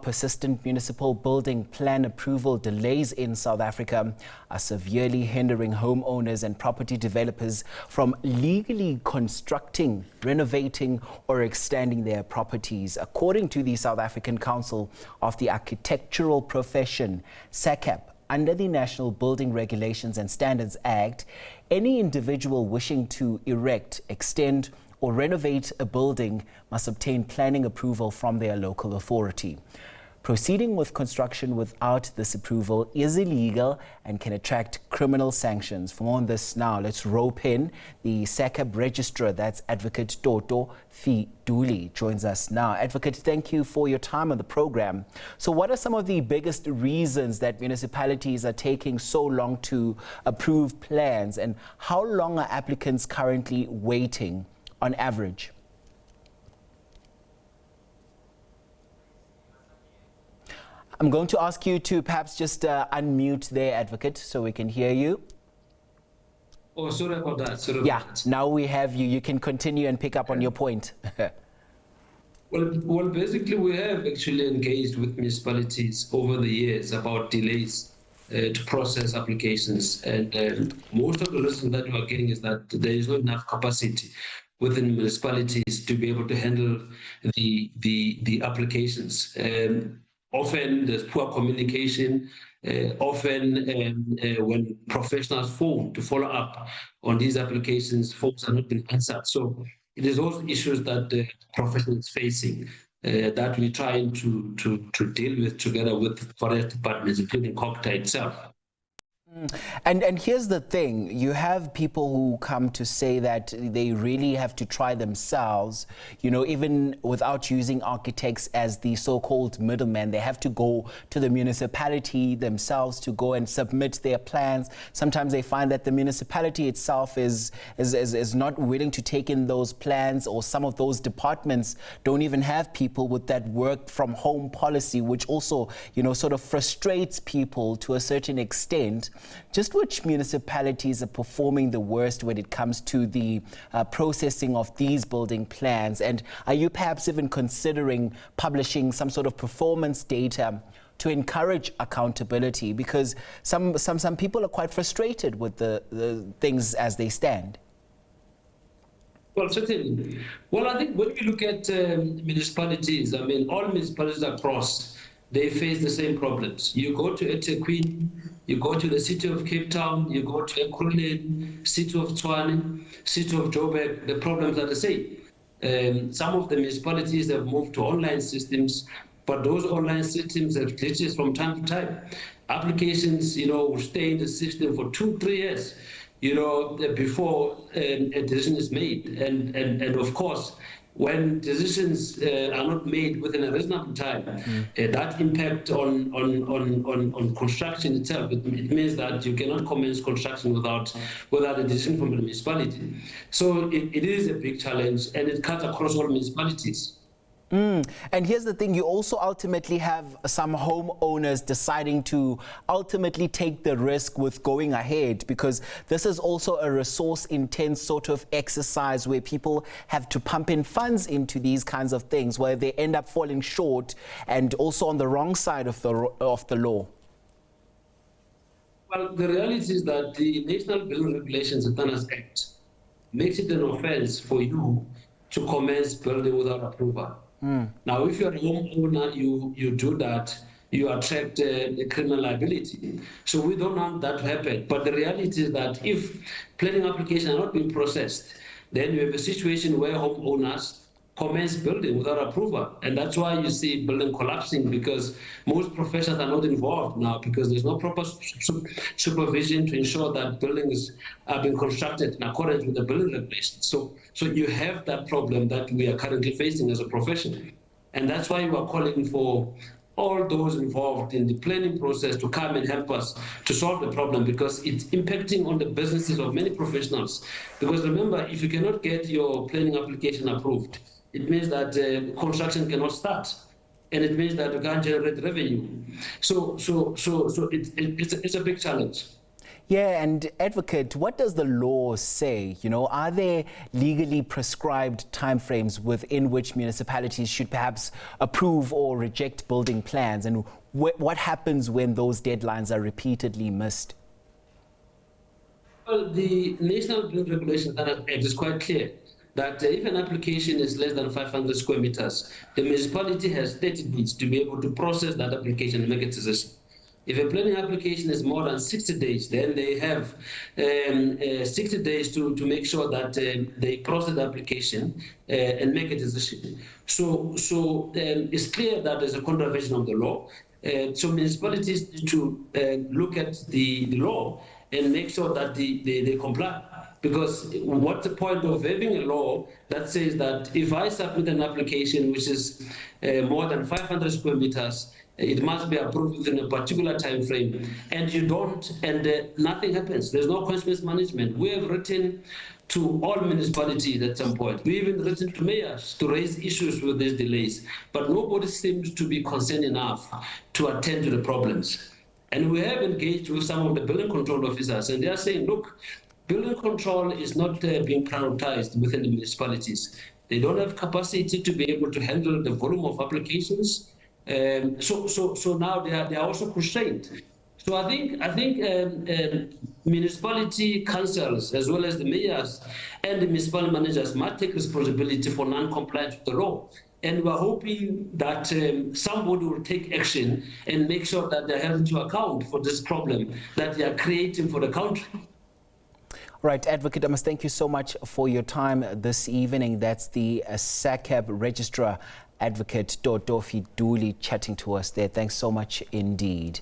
persistent municipal building plan approval delays in South Africa are severely hindering homeowners and property developers from legally constructing, renovating or extending their properties. According to the South African Council of the Architectural Profession, SACAP, under the National Building Regulations and Standards Act, any individual wishing to erect, extend or renovate a building must obtain planning approval from their local authority. Proceeding with construction without this approval is illegal and can attract criminal sanctions. For more on this now, let's rope in the SACAP Registrar, that's Advocate Toto Fiduli, joins us now. Advocate, thank you for your time on the program. So what are some of the biggest reasons that municipalities are taking so long to approve plans, and how long are applicants currently waiting on average? I'm going to ask you to perhaps just unmute there, Advocate, so we can hear you. Oh, sorry about that. Yeah, now we have you. You can continue and pick up on your point. Well, basically, we have actually engaged with municipalities over the years about delays to process applications. And most of the reason that we are getting is that there is not enough capacity within municipalities to be able to handle the applications. Often there's poor communication. Often when professionals phone to follow up on these applications, phones are not being answered. So it is those issues that the profession is facing that we're trying to deal with together with various departments, including COGTA itself. And here's the thing, you have people who come to say that they really have to try themselves, you know, even without using architects as the so-called middleman. They have to go to the municipality themselves to go and submit their plans. Sometimes they find that the municipality itself is not willing to take in those plans, or some of those departments don't even have people with that work from home policy, which also, you know, sort of frustrates people to a certain extent. Just which municipalities are performing the worst when it comes to the processing of these building plans? And are you perhaps even considering publishing some sort of performance data to encourage accountability? Because some people are quite frustrated with the things as they stand. Well, certainly. Well, I think when we look at municipalities, I mean, all municipalities across, they face the same problems. You go to eThekwini, you go to the city of Cape Town, you go to Ekurhuleni, city of Tshwane, city of Joburg, the problems are the same. Some of the municipalities have moved to online systems, but those online systems have glitches from time to time. Applications, you know, will stay in the system for 2-3 years, you know, before a decision is made. And of course, when decisions are not made within a reasonable time, that impact on construction itself, it means that you cannot commence construction without a decision from the municipality. So it is a big challenge, and it cuts across all municipalities. And here's the thing, you also ultimately have some homeowners deciding to ultimately take the risk with going ahead, because this is also a resource-intense sort of exercise where people have to pump in funds into these kinds of things, where they end up falling short and also on the wrong side of the law. Well, the reality is that the National Building Regulations and Standards Act makes it an offense for you to commence building without approval. Now, if you're a homeowner, you do that, you attract a criminal liability. So we don't want that to happen. But the reality is that if planning applications are not being processed, then you have a situation where homeowners commence building without approval. And that's why you see building collapsing, because most professionals are not involved now, because there's no proper supervision to ensure that buildings are being constructed in accordance with the building regulations. So you have that problem that we are currently facing as a profession. And that's why we are calling for all those involved in the planning process to come and help us to solve the problem, because it's impacting on the businesses of many professionals. Because remember, if you cannot get your planning application approved, it means that construction cannot start, and it means that you can't generate revenue. So it's a big challenge. Yeah, and advocate, what does the law say? You know, are there legally prescribed timeframes within which municipalities should perhaps approve or reject building plans? And what happens when those deadlines are repeatedly missed? Well, the National Building Regulation Act is quite clear that if an application is less than 500 square meters, the municipality has 30 days to be able to process that application and make a decision. If a planning application is more than 60 days, then they have 60 days to make sure that they process the application and make a decision. So it's clear that there's a contravention of the law. So municipalities need to look at the law and make sure that they comply. Because what's the point of having a law that says that if I submit an application which is more than 500 square meters, it must be approved within a particular time frame, and you don't, and nothing happens. There's no consequence management. We have written to all municipalities at some point. We even written to mayors to raise issues with these delays, but nobody seems to be concerned enough to attend to the problems. And we have engaged with some of the building control officers, and they are saying, look, building control is not being prioritized within the municipalities. They don't have capacity to be able to handle the volume of applications. So now they are also constrained. So I think municipality councils, as well as the mayors and the municipal managers, must take responsibility for non-compliance with the law. And we're hoping that somebody will take action and make sure that they're held to account for this problem that they are creating for the country. Right, Advocate, I must thank you so much for your time this evening. That's the SACAP Registrar Advocate Toto Fiduli chatting to us there. Thanks so much indeed.